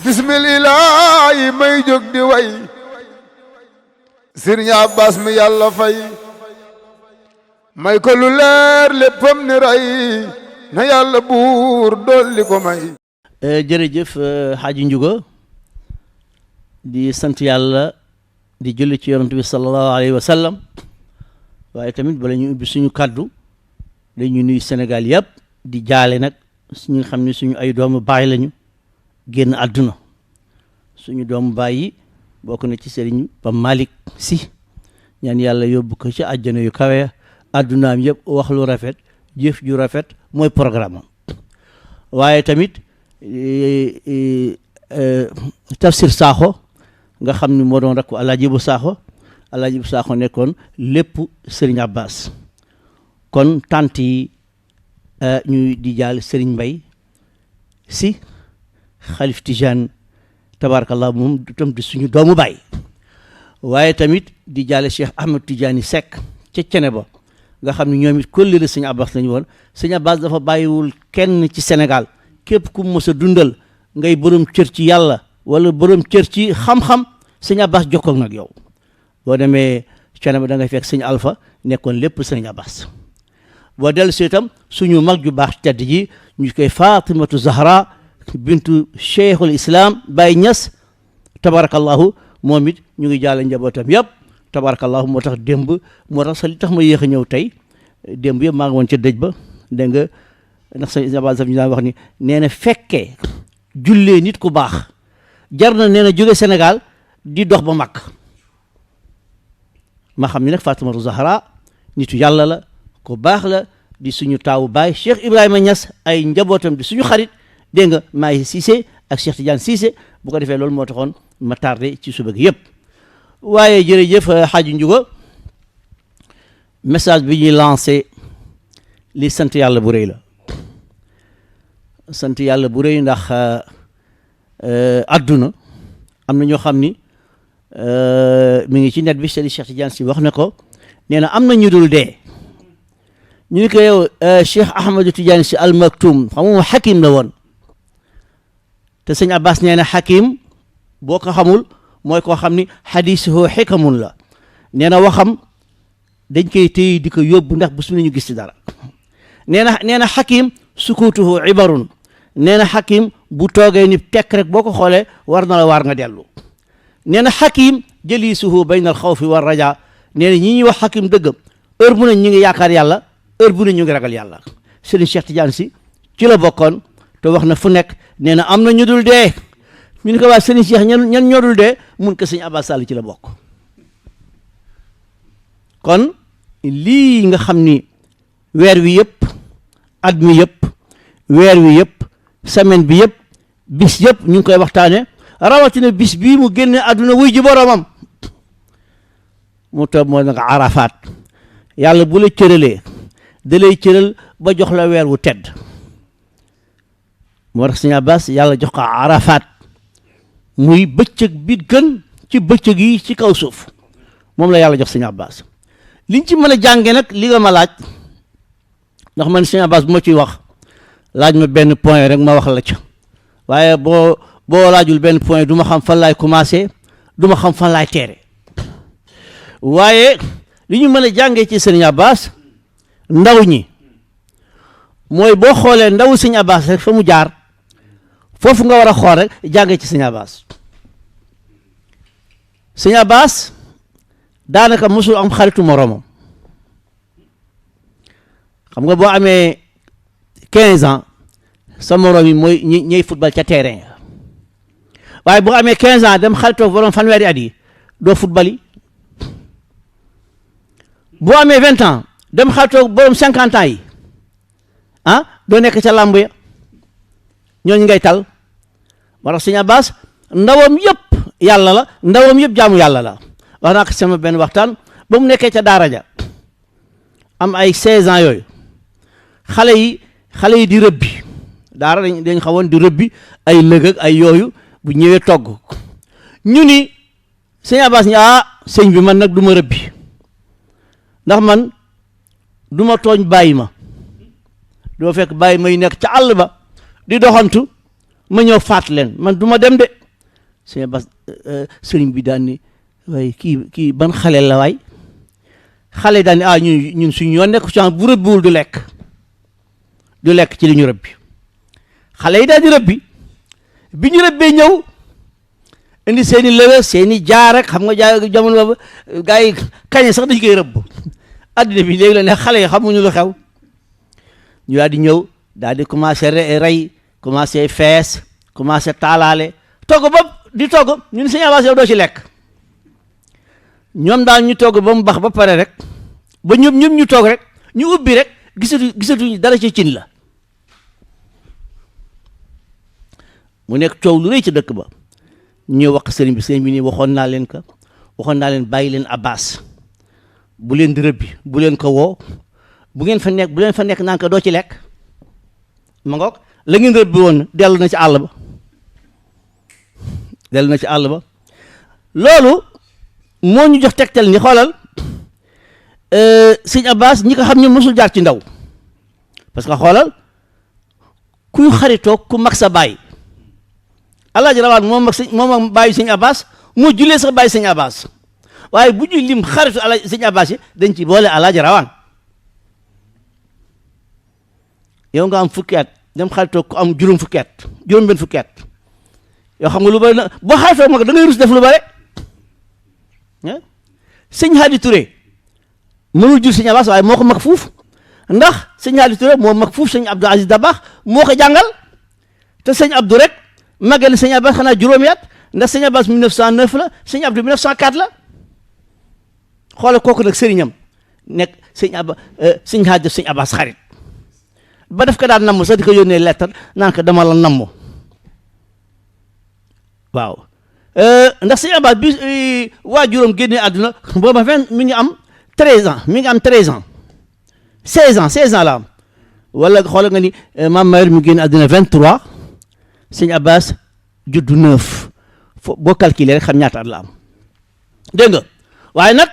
bismillah may jóg di way Sëriñ Abbas mi yàlla fay may ko lu leer léppam ni ray na yàlla buur dolli ko may. jërëjëf Xaaji Njuga di sant yàlla di julli ci yonent bi sallallahu alayhi wa sallam waaye tamit bala ñu ubbi suñu kàddu dañu nuyu Sénégal yëpp di jaale nag suñu xam ne suñu ay doomu baay lañu génn àdduna suñu doomu baay yi bokk na ci Sëriñ Pape Malick Sy ñaan yàlla yóbbu ko ci àjjana yu kawe àddunaam yëpp wax lu rafet jëf ju rafet mooy programme waaye tamit Tafsir Sakho nga xam ni moo doon rakku Alaaji Bu Sakho nekkoon lépp Sëriñ Abbas kon tant yi ñuy di jaal Sëriñ Mbay Sy xalif Tijaan tabarakallah moom tam di suñu doomu baay waaye tamit di jaale Cheikh Ahmed Tidiane Seck ca cene ba nga xam ne ñoom it kóllëre Sëriñ Abbas lañu woon Sëriñ Abbas dafa bàyyiwul kenn ci Sénégal képp ku mës a dundal ngay borom cër ci yàlla wala borom cër ci xam-xam Sëriñ Abbas jokkoog nag yow boo demee cene ba da ngay fekk Sëriñ Alpha nekkoon lépp Sëriñ Abbas boo dellu si itam suñu mag ju baax tedd ji ñu koy Fatimatu Zahra bintu Cheikhul Islam Baye Niass tabarakallahu moom it ñu ngi jaale njabootam yëpp tabarakallahu moo tax démb moo tax sa li tax ma yéex a ñëw tey démb yëpp maa ngi woon ca dëj ba dégg nga ndax sa Abbas ñu daan wax ni nee na fekkee jullee nit ku baax jar na nee na jóge Sénégal di dox ba mag ma xam ni nag Fatimatu Zahra nitu yàlla la ku baax la di suñu taawu baay Cheikh Ibrahima Niass ay njabootam di suñu xarit dégg nga Mahi Cissé ak Cheikh Tidiane Cissé bu ko defee loolu moo taxoon ma tardé ci suba gi yëpp waaye jërëjëf Xaaji Njuga message bi ñuy lancé li sant yàlla bu rëy la sant yàlla bu rëy ndax adduna am na ñoo xam ni mi ngi ci net bi Serigne Cheikh Tidiane Sy wax na ko nee na am na ñu dul dee ñu ni ko yow Cheikh Ahmadou Tidiane Sy Al Maktoum xam nga xakim la woon te sëñ Abbas nee na xakim boo ko xamul mooy koo xam ni xadisuhu xikamun la nee na waxam dañ koy téye di ko yóbbu ndax bu su ñu gis ci dara nee na xakim sukutuhu ibarun nee na xakim bu toogee ni tekk rek boo ko xoolee war na la waar nga dellu nee na xakim jëlisuhu bayna al xawfi war raja nee na ñi ñuy wax xakim dëggam heure bu ne ñu ngi yaakaar yàlla heure bu ne ñu ngi ragal yàlla Serigne Cheikh Tidiane Sy ci la bokkoon te wax na fu nekk nee na am na ñu dul dee ñu ne ko waa Serigne Cheikh ñan ñoo dul dee mun ko Serigne Abbas Sall ci la bokk kon lii nga xam ni weer wi yëpp at mi yëpp weer wi yëpp semaine bi yëpp bis yëpp ñu ngi koy waxtaane rawatina bis bii mu génne àdduna wuy ji boromam mu toog moo nag Arafat yàlla bu la cëralee da lay cëral ba jox la weer wu tedd moo tax Sëriñ Abbas yàlla jox ko Arafat muy bëccëg bi gën ci bëccëg yi ci kaw suuf moom la yàlla jox Sëriñ Abbas liñ ci mën a jànge nag li nga ma laaj ndax man Sëriñ Abbas bu ma ciy wax laaj ma benn point rek ma wax la ca waaye boo laajul benn point du ma xam fan laay commencé du ma xam fan laay teere waaye li ñu mën a jàngee ci Sëriñ Abbas ndaw ñi mooy boo xoolee ndaw Sëriñ Abbas rek fa mu jaar foofu nga war a xool rek jàngee ci Sëriñ Abbas Sëriñ Abbas daanaka mosul am xaritu moroomam xam nga boo amee 15 ans sa moroom yi mooy ñiy football ca terrain waaye boo amee 15 ans dem xaritoo borom fanweeri at yi doo football yi boo amee 20 ans dem xaritoo borom 50 ans yi doo nekk ca làmb ya ñooñu ngay tal moo tax Sëriñ Abbas ndawam yëpp yàlla la ndawam yëpp jaamu yàlla la wax naa ko sama benn waxtaan ba mu nekkee ca daara ja am ay 16 ans yooyu xale yi di rëbbi daara dañ xawoon di rëbbi ay lëg ak ay yooyu bu ñëwee togg ñu ni Sëriñ Abbas ñi sëñ bi man nag du ma rëbbi ndax man du ma tooñ bàyyi ma doo fekk bàyyi may nekk ca àll ba di doxantu ma ñëw faat leen man du ma dem de sëñ Abbas sëriñ bi daan ni waaye kii ban xale la waay xale daan ni ñun suñu yoon nekk ci bu rëbbiwul du lekk ci li ñu rëbbi xale yi daal di rëbbi bi ñu rëbbee ñëw indi seeni lëwe seeni jaar rek xam nga jamono boobu gars yi kañe sax dañu koy rëbb addina bi léegi la ne xale yi xamuñu lu xew ñu daal di ñëw daal di commencé rey commencé fees commencé taalaale togg ba di togg ñun sëñ Abbas yow doo ci lekk ñoom daal ñu togg ba mu bax ba pare rek ba ñoom ñu toog rek ñu ubbi rek gisatuñu dara ci cin la mu nekk coow lu rëy ci dëkk ba ñu wax sëriñ bi nii waxoon naa leen bàyyi leen Abbas bu leen di rëbbi bu leen ko woo bu leen fa nekk naan ko doo ci lekk ma ngoog la ngeen rëbbi woon dellu na ci àll ba loolu moo ñu jox tegtal ni xoolal sëñ Abbas ñi ko xam ne mosul jaar ci ndaw parce que xoolal kuy xaritoo ku mag sa baay Alaaji Rawaan moom ak bàyyi sëñ Abbas moo jullee sax bàyyi sëñ Abbas waaye bu ñuy lim xaritu Alaaji sëñ Abbas yi dañ ci boole Alaaji Rawaan yow nga am fukki at dem xaritoo ku am juróom benn fukki at yoo xam nga lu bari na boo xaritoo mag da ngay rus def lu bari sëñ Hadi Touré mënul jur sëñ Abbas waaye moo ko mag fuuf ndax sëñ Hadi Touré moo mag fuuf sëñ Abdou Aziz Dabakh moo ko jàngal te sëñ Abdou rek magal sëñ Abbas xanaa juróomi at ndax sëñ Abbas 1909 la sëñ Abdou 1904 la xoolal kooku nag sëriñam nekk sëñ Hadi def sëñ Abbas xarit ba def ko daan namm sax di ko yónnee lettre naan ko dama la namm waaw ndax sëñ Abbas bi waajuram génnee àdduna booba mi ngi am 13 ans 16 ans la am wala xoolal nga ni maam Mayor mi génne àdduna 23 sëñ Abbas juddu 9 boo calculer rek xam ñaata at la am dégg nga waaye nag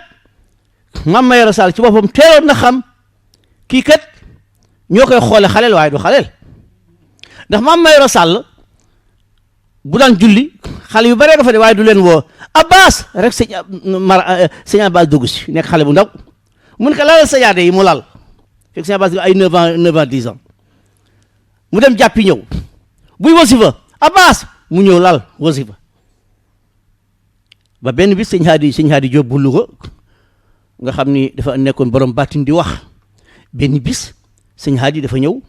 maam Mayor Sall ci boppam teeloon na xam kii kat ñoo koy xoole xaleel waaye du xaleel ndax maam Mayor Sall bu daan julli xale yu bare nga fa de waaye du leen woo Abbas rek sëñ Abbas dugg si nekk xale bu ndaw mun ko lalal sajaade yi mu lal fekk sëñ Abbas ay 9 ans 10 ans mu dem jàppi ñëw buy wasifa Abbas mu ñëw lal wasifa ba benn bis sëñ Hadi Diop bu Louga nga xam ni dafa nekkoon borom bàttin di wax benn bis sëñ Hadi dafa ñëw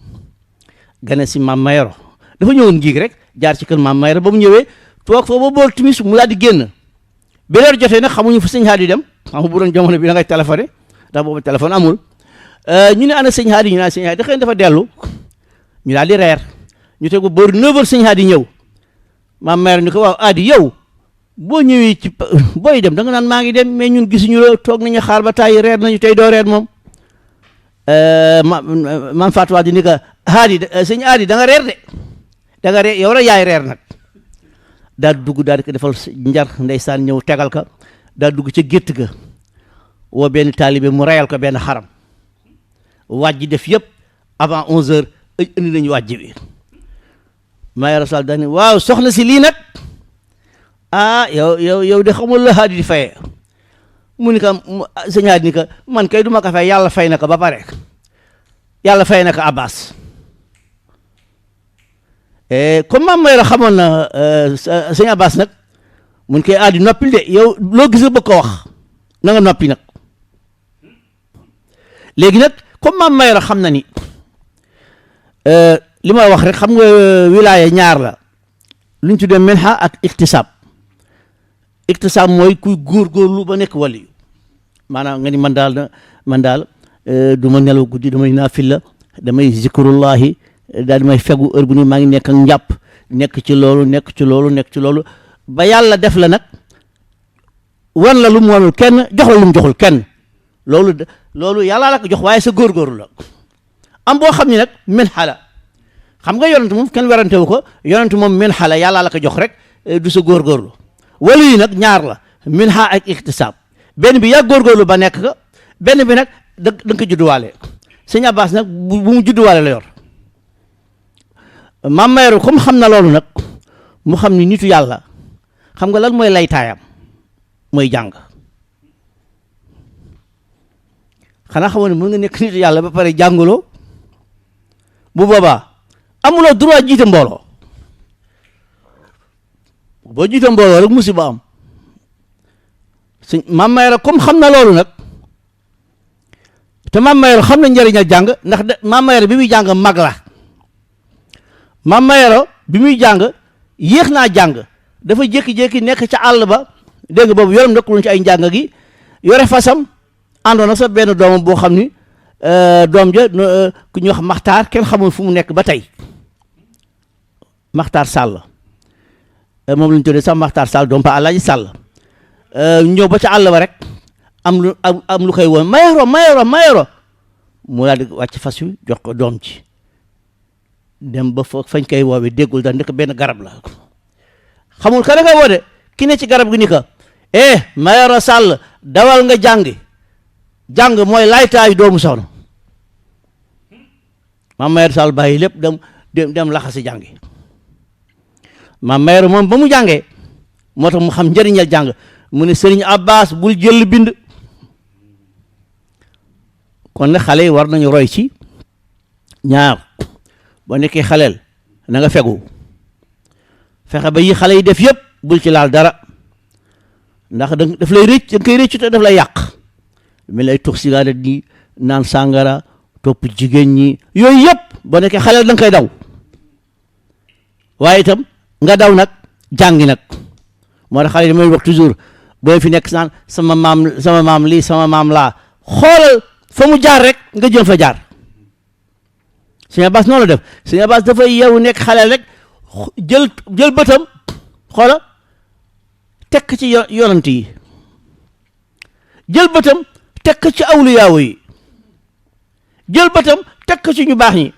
gane si maam Mayoro dafa ñëwoon ngiig rek jaar ci kër maam Mayoro ba mu ñëwee toog foofu ba bool timis mu daal di génn beneen jotee nag xamuñu fu sëñ Hadi dem xam nga bu doon jamono bi da ngay téléphoné ndax boobu téléphone amul ñu ne ana sëñ Hadi ñu naan sëñ Hadi dafa dellu ñu daal di reer ñu teg ba boor 9h sëñ Hadi ñëw maam Mayoro ni ko waaw Hadi yow boo ñëwee ci booy dem da nga naan maa ngi dem mais ñun gisuñu la toog nañu xaar ba tàyyi reer nañu tey doo reer moom maam Fatou Wade ni ko Hadi sëñ Hadi da nga reer de da nga reer yow rek yaay reer nag daal dugg daal di ko defal njar ndeysaan ñëw tegal ka daal dugg ca gétt ga woo benn taalibe mu reyal ko benn xaram wàjji def yëpp avant 11h indi nañu wàjji bi Mayoro Sall daal ni waaw soxna si lii nag yow de xamul la Hadi di fayee mu ni ko sëñ Hadi ni ko man kay duma ko fay yàlla fay na ko ba pare yàlla fay na ko Abbas comme maam Mayoro xamoon na sëñ Abbas nag mun koy Hadi noppil de yow loo gis bëgg ko wax na nga noppi nag léegi nag comme maam Mayoro xam na ni li ma wax rek xam nga wilaaya ñaar la lu ñu tuddee menha ak iktisaab mooy kuy góorgóorlu ba nekk waliyu maanaam nga ni man daal du ma nelaw guddi damay naafila damay zikrullahi daal di may fegu heure bu ni maa ngi nekk ak njàpp nekk ci loolu ba yàlla def la nag wan la lu mu wanul kenn jox la lu mu joxul kenn loolu yàlla la ko jox waaye sa góorgóorlu la am boo xam ne nag men xala xam nga yonent moom kenn werante wu ko yonent moom men xala yàlla la ko jox rek du sa góorgóorlu walu yi nag ñaar la min ha ak iktisaab benn bi yaa góorgóorlu ba nekk ka benn bi nag da nga ko judduwaale sëñ Abbas nag bu mu judduwaale la yor maam Mayoro comme xam na loolu nag mu xam ni nitu yàlla xam nga lan mooy laytaayam mooy jàng. xanaa xamoon ne mën nga nekk nitu yàlla ba pare jàngaloo bu boobaa amuloo droit jiite mbooloo boo jiite mbooloo rek musiba am. suñ Maam Mayoro comme xam na loolu nag te Maam Mayoro xam na njëriñal jàng ndax Maam Mayoro bi muy jàng mag la Maam Mayoro bi muy jàng yéex naa jàng dafa jékki-jékki nekk ca àll ba dégg nga boobu yoram nekkul ci ay njàng gi yore fasam àndoon na sa benn doomam boo xam ni doom ja ku ñuy wax Maxtaar kenn xamul fu mu nekk ba tey Maxtaar Sàll moom la ñu tuddee sax Maxtaar Sàll doom pa Alaaji Sàll ñëw ba ca àll ba rek am lu koy woon Mayoro mu daal di wàcc fas wi jox ko doom ci dem ba fañ koy woowee déggul da ndek benn garab la xamul ka nga woo de ki ne ci garab gi ni ka Mayoro Sàll dawal nga jàng mooy laytaayu doomu soxna Maam Mayoro Sàll bàyyi lépp dem laxasi jàngi Maam Mayoro moom ba mu jàngee moo tax mu xam njëriñal jàng mu ne Sëriñ Abbas bul jël bind kon nag xale yi war nañu roy ci ñaar boo nekkee xaleel na nga fegu fexe ba yi xale yi def yëpp bul ci laal dara ndax daf lay rëcc da nga koy rëccu te daf lay yàq mi lay tux cigarette ni naan sàngara topp jigéen ñi yooyu yëpp boo nekkee xaleel da nga koy daw waaye itam nga daw nag jàngi nag moo tax xale yi damay wax toujours boo fi nekk naan sama maam lii sama maam laa xoolal fa mu jaar rek nga jëm fa jaar Sëñ Abbas noonu la def Sëñ Abbas dafay yeewu nekk xaleel rek jël bëtam xoola tekk ci yonant yi jël bëtam tekk ci awliyaawu yi jël bëtam tekk ci ñu baax ñi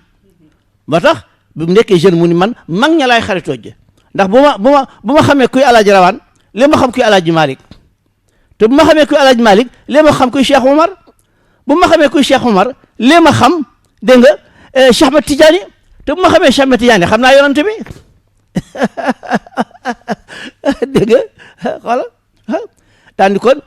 ba tax bi mu nekkee jeune mu ni man mag ña laay xaritoo je ndax bu ma xamee kuy Alaaji Rawaan léegi ma xam kuy Alaaji Malick te bu ma xamee kuy Alaaji Malick léegi ma xam kuy Cheikh Omar bu ma xamee kuy Cheikh Omar léegi ma xam dégg nga Cheikh Ahmed Tidiane te bu ma xamee Cheikh Ahmed Tidiane xam naa yonante bi dégg nga xoola daan di kon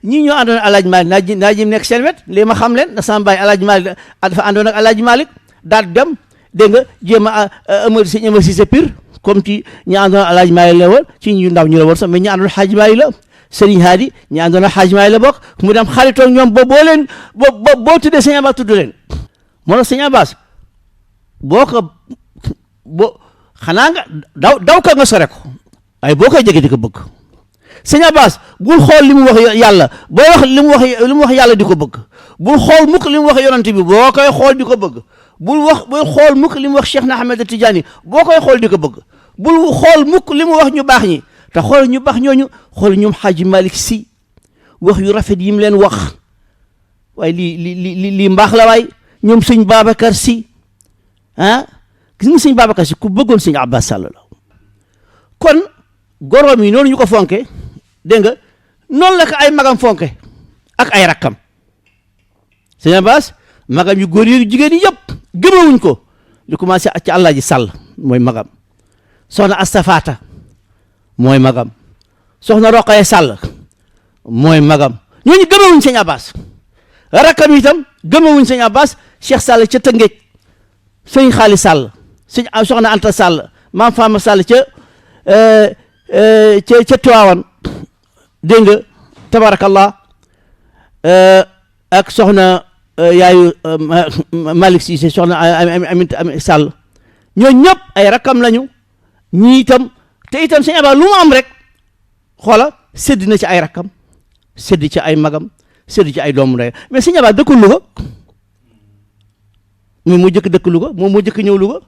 ñii ñoo àndoon ak Alaaji Malick naa jim nekk seen wet léegi ma xam leen ndax sama baay Alaaji Malick dafa àndoon ak Alaaji Malick daal dem dégg nga jéem a sëñ Amar Cissé Pire comme ci ñi àndoon ak Alaaji Malick la woon ci ñu ndaw ñu la woon sax mais ñi àndoon Xaaji Malick la Serigne Hadi ñi àndoon ak Xaaji Malick la bokk mu dem xaritoo ñoom boo leen boo tuddee sëñ Abbas tudd leen moo tax sëñ Abbas xanaa nga daw ka nga sore ko waaye boo koy jege di ko bëgg sëñ Abbas bul xool li mu wax yàlla booy wax li mu wax yàlla di ko bëgg bul xool mukk li mu wax yonent bi boo koy xool di ko bëgg bul xool mukk li mu wax Cheikh na Ahmed Tidiane boo koy xool di ko bëgg bul xool mukk li mu wax ñu baax ñi te xool ñu baax ñooñu xool ñoom Xaaji Malick Si wax yu rafet yi mu leen wax waaye lii mbaax la waay ñoom sëñ Babacar Si gis nga sëñ Babacar Si ku bëggoon sëñ Abbas Sall la kon goroom yi noonu ñu ko fonke dégg nga noonu la ko ay magam fonke ak ay rakkam sëñ Abbas magam yu góor yi jigéen yi yëpp gëmewuñ ko li commencé ci Alaaji Sall mooy magam soxna Astafaata mooy magam soxna Roqaye Sall mooy magam ñooñu gëmewuñ sëñ Abbas rakkam itam gëmewuñ sëñ Abbas Cheikh Sall ca Tëngéej sëñ Xaali Sall soxna Anta Sall maam Fama Sall ca Tiwaawan dégg nga tabarakallah ak soxna yaayu Malick Cissé soxna Amit Sall ñoo ñëpp ay rakkam lañu ñii itam te itam sëñ Abbas lu mu am rek xoola sédd na ci ay rakkam sédd ci ay magam sédd ci ay doomu ndey mais sëñ Abbas dëkkul Louga moom moo jëkk dëkk Louga moom moo jëkk ñëw Louga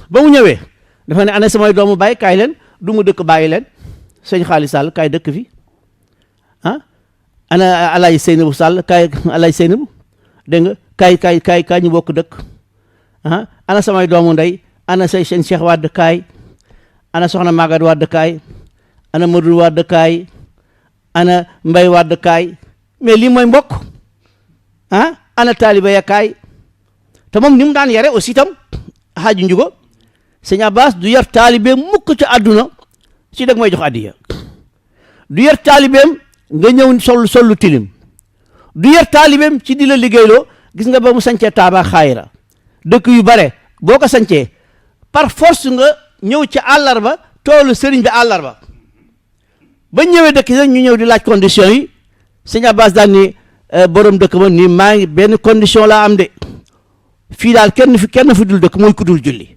ba mu ñëwee dafa ne ana samay doomu bàyyi kaay leen du mu dëkk bàyyi leen sëñ Xaali Sall kaay dëkk fi ana Alaaji Seynabu Sall kaay Alaaji Seynabu dégg nga kaay ñu bokk dëkk ana samay doomu ndey ana seen Cheikh Wade kaay ana soxna Maguette Wade kaay ana Madou Wade kaay ana Mbay Wade kaay mais lii mooy mbokk ana taaliba ya kaay te moom ni mu daan yare aussi itam xaaju njugo sëñ Abbas du yar taalibe mukk ci àdduna ci dag may jox addiya du yar taalibeem nga ñëw sol lu tilim du yar taalibeem ci di la liggéeyloo. gis nga ba mu sancee Taaba Xaayira dëkk yu bare boo ko sancee par force nga ñëw ci àllarba toolu sëriñ bi àllarba ba ñëwee dëkk yi ñu ñëw di laaj condition yi sëñ Abbas daal ni borom dëkk ba ni maa ngi benn condition laa am de fii daal kenn fi dul dëkk mooy ku dul julli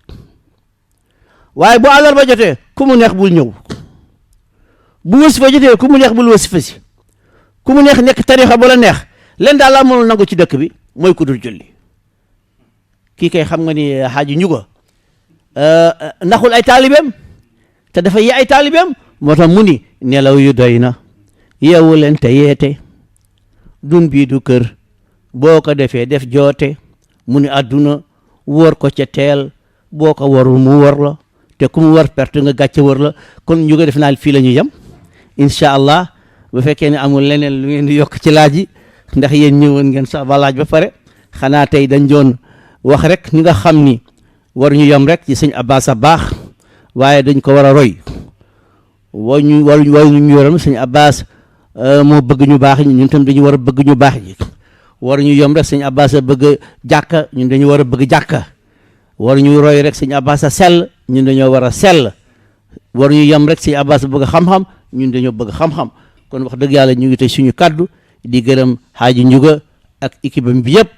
waaye bu àllarba jotee ku mu neex bul ñëw bu wasifa jotee ku mu neex bul wasifa si ku mu neex nekk tarixa ba la neex leen daal laa mënul nangu ci dëkk bi mooy ku dul julli kii kay xam nga ni xaaji ñuga naxul ay taalibeem te dafa yee ay taalibeem moo tax mu ni nelaw yu doy na yeewu leen te yeete dun bii du kër boo ko defee def joote mu ni àdduna wóor ko ca teel boo ko warul mu war la te ku mu war perte nga gàcce war la kon ñu ko def naa fii la ñu yem incha allah bu fekkee ne amul leneen lu ngeen di yokk ci laaj yi ndax yéen ñëwoon ngeen sax ba laaj ba pare xanaa tey dañ doon wax rek ñi nga xam ni war ñu yem rek ci sëñ Abbas a baax waaye dañ ko war a roy ñu yoram sëñ Abbas moo bëgg ñu baax ñun tam dañu war a bëgg ñu baax ñi war ñu yem rek sëñ Abbas a bëgg jàkka ñun dañu war a bëgg jàkka war ñu roy rek sëñ Abbas a sell ñun dañoo war a sell war ñu yem rek sëñ Abbas a bëgg xam-xam ñun dañoo bëgg xam-xam kon wax dëgg yàlla ñu ngi tey suñu kaddu di gërëm xaaji njuga ak équipe bi yëpp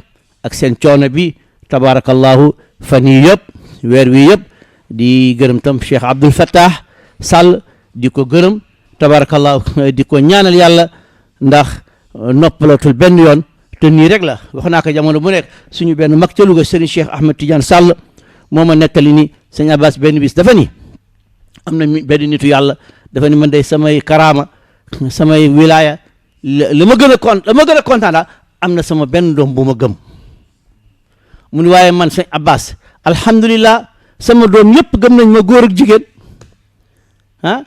ak seen coono bi tabarakallahu fan yi yëpp weer wi yëpp di gërëm tam Cheikh Abdoul Fattah Sall di ko gërëm tabarakallahu di ko ñaanal yàlla ndax noppalatul benn yoon te nii rek la wax naa ko jamono bu nekk suñu benn mag ca Louga Serigne Cheikh Ahmed Tidiane Sall moo ma nettali ni sëñ Abbas benn bis dafa ni am na benn nitu yàlla dafa ni man day samay karaama samay wilaya la ma gën a kontaan daal am na sama benn doom bu ma gëm mu ni waaye man sëñ Abbas alhamdulillah sama doom yëpp gëm nañ ma góor ak jigéen ah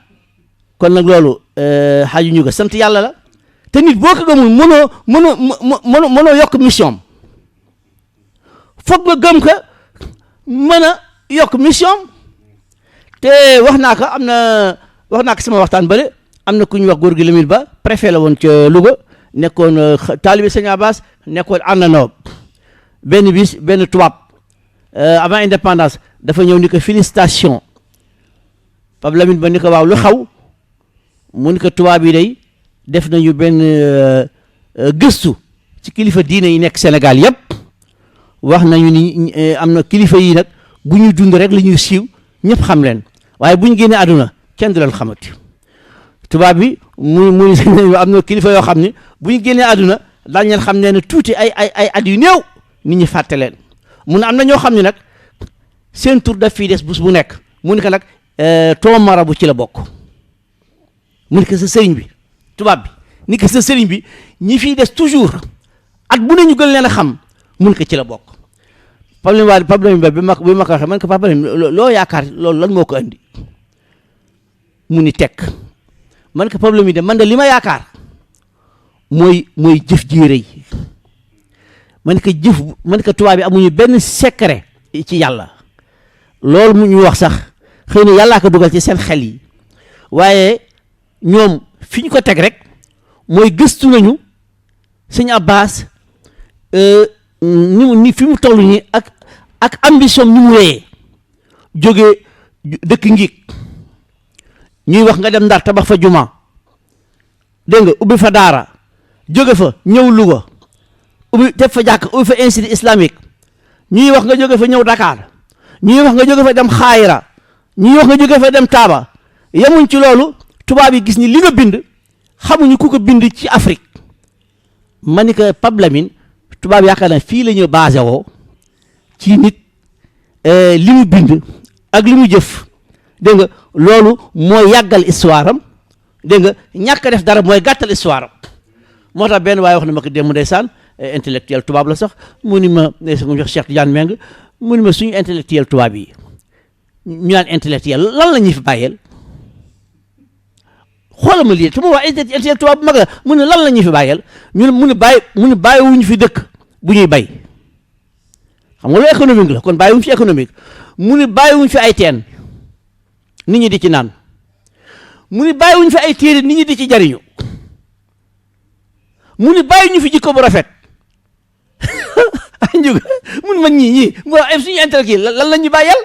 kon nag loolu xaaju ñu ko sant yàlla la te nit boo ko gëmul mënoo yokk mission foog nga gëm ko mën a yokk mission te wax naa ko sama waxtaan bële am na ku ñu wax góor gi Lamine Ba préfet la woon ca Louga nekkoon taalibe sëñ Abbas nekkoon àndandoo benn bis benn tubaab avant indépendance dafa ñëw ni ko félicitation Pape Lamine Ba ni ko waaw lu xaw mu ni ko tubaab yi day def nañu benn gëstu ci kilifa diine yi nekk Sénégal yëpp wax nañu ni am na kilifa yi nag bu ñuy dund rek la ñuy siiw ñëpp xam leen waaye bu ñu génnee àdduna kenn du leen xamati tubaab bi mu am na kilifa yoo xam ne bu ñu génnee àdduna daañu leen xam ne tuuti ay at yu néew nit ñi fàtte leen mu ne am na ñoo xam ne nag seen tur daf fii des bés bu nekk mu ne ko nag ton marabu ci la bokk mu ne ko sa sëriñ bi tubaab bi ni ko sa sëriñ bi ñi fiy des toujours at bu ne ñu gën leen a xam mu ne ko ci la bokk problème bi ma ko waxee man ko problème loo yaakaar loolu lan moo ko andi mu ni tekk man ko problème yi de man de li ma yaakaar mooy jëf ji rëy man ko tubaab bi amuñu benn secret ci yàlla loolu mu ñu wax sax xëy na yàllaa ko dugal ci seen xel yi waaye ñoom fi ñu ko teg rek mooy gëstu nañu sëñ Abbas ni fi mu toll nii ak ambition ni mu wéyee jógee dëkk ngiig ñuy wax nga dem Ndar tabax fa juma dégg nga ubbi fa daara jóge fa ñëw Louga ubbi teg fa jàkk ubbi fa institut islamique ñuy wax nga jóge fa ñëw Dakar ñuy wax nga jóge fa dem Xaayira ñuy wax nga jóge fa dem Taaba yemuñ ci loolu tubaab yi gis ni li nga bind xamuñu ku ko bind ci Afrique ma ni ko Pape Lamine tubaab yaakaar na fii la ñu basé woo ci nit li mu bind ak li mu jëf dégg nga loolu mooy yàggal histoire am dégg nga ñàkk def dara mooy gàttal histoire am moo tax benn waaye wax na ma ko démb ndeysaan intellectuel tubaab la sax mu ni ma ndeysaan mu jox Cheikh Tidiane Meng mu ni ma suñu intellectuel tubaab yi ñu naan intellectuel lan la ñuy fi bàyyeel xoolal ma lii te mu wax intellectuel tubaab bu mag la mu ne lan la ñuy fi bàyyeel ñu ne mu ne bàyyiwuñu fi dëkk bu ñuy bay xam nga lu économique la kon bàyyiwuñu fi économique mu ne bàyyiwuñu fi ay teen nit ñi di ci naan mu ni bàyyiwuñ fi ay téere nit ñi di ci jariñu mu ni bàyyi ñu fi jikko bu rafet ay njuga mun ma ñii mu ay suñu intellectuel lan la ñu bàyyal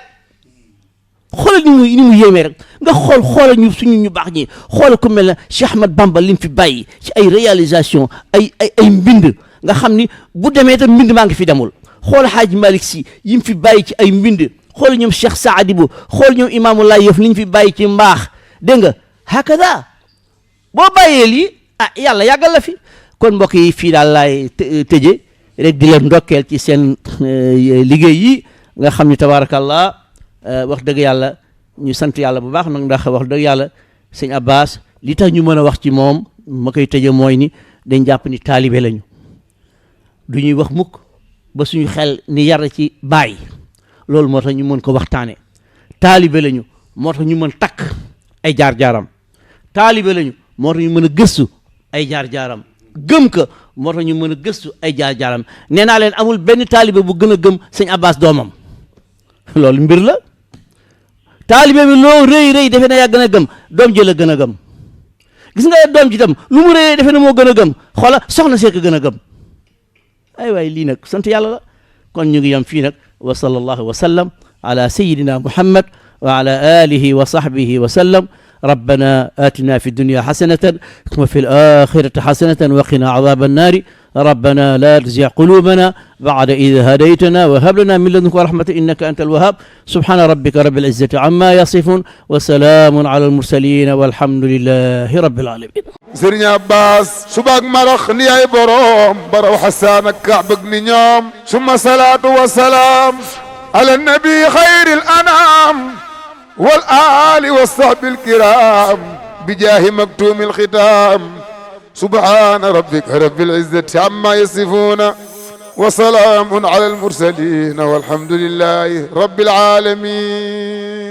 xoolal ni mu yéemee rek nga xoolal ñu suñu ñu baax ñi xoolal ku mel ne Cheikh Ahmad Bamba li mu fi bàyyi ci ay réalisation ay mbind nga xam ni bu demee tam mbind maa ngi fi demul xool Hadj Malick Sy yi mu fi bàyyi ci ay mbind xool ñoom Cheikh Saadi bu xool ñoom Imaamu Laay Yof li ñu fi bàyyi ci mbaax dégg nga hakada boo bàyyee lii yàlla yàggal la fi kon mbokk yi fii daal laay tëje rek di leen ndokkeel ci seen liggéey yi nga xam ni tabaarakallah wax dëgg yàlla ñu sant yàlla bu baax nag ndax wax dëgg yàlla sëñ Abbas li tax ñu mën a wax ci moom ma koy tëje mooy ni dañ jàpp ni taalibe lañu du ñuy wax mukk ba suñu xel ni yar ci bàyyi loolu moo tax ñu mën ko waxtaane taalibe lañu moo tax ñu mën takk ay jaar-jaaram taalibe lañu moo tax ñu mën a gëstu ay jaar-jaaram gëm ko moo tax ñu mën a gëstu ay jaar-jaaram nee naa leen amul benn taalibe bu gën a gëm sëñ Abbas doomam loolu mbir la taalibe bi loo rëy defe na yaa gën a gëm doom ji la gën a gëm gis nga doom ji tam lu mu rëy defe na moo gën a gëm xoola soxna see ko gën a gëm ay waay lii nag sant yàlla la kon ñu ngi yam fii nag wa sallallahu wa sallam ala sayidina muhammad wa ala alihi wa sahbihi wa sallam ربنا آتنا في الدنيا حسنة وفي الآخرة حسنة وقنا عذاب النار ربنا لا تزغ قلوبنا بعد إذ هديتنا وهب لنا من لدنك رحمة إنك أنت الوهاب سبحان ربك رب العزة عما يصفون وسلام على المرسلين والحمد لله رب العالمين Sëriñ Abbas subaak marax ni ay borom baraw Xasaan ak Kaab ak ni ñoom summa salaatu wa salaam ala nabi xayril anaam wal aali wa sahbil kiram bi jaahi maktuumil xitaam subhaana rabbika rabbil izzati amma yasifuuna wa salaamun alal mursaliin walhamdulillahi rabbil aalamiin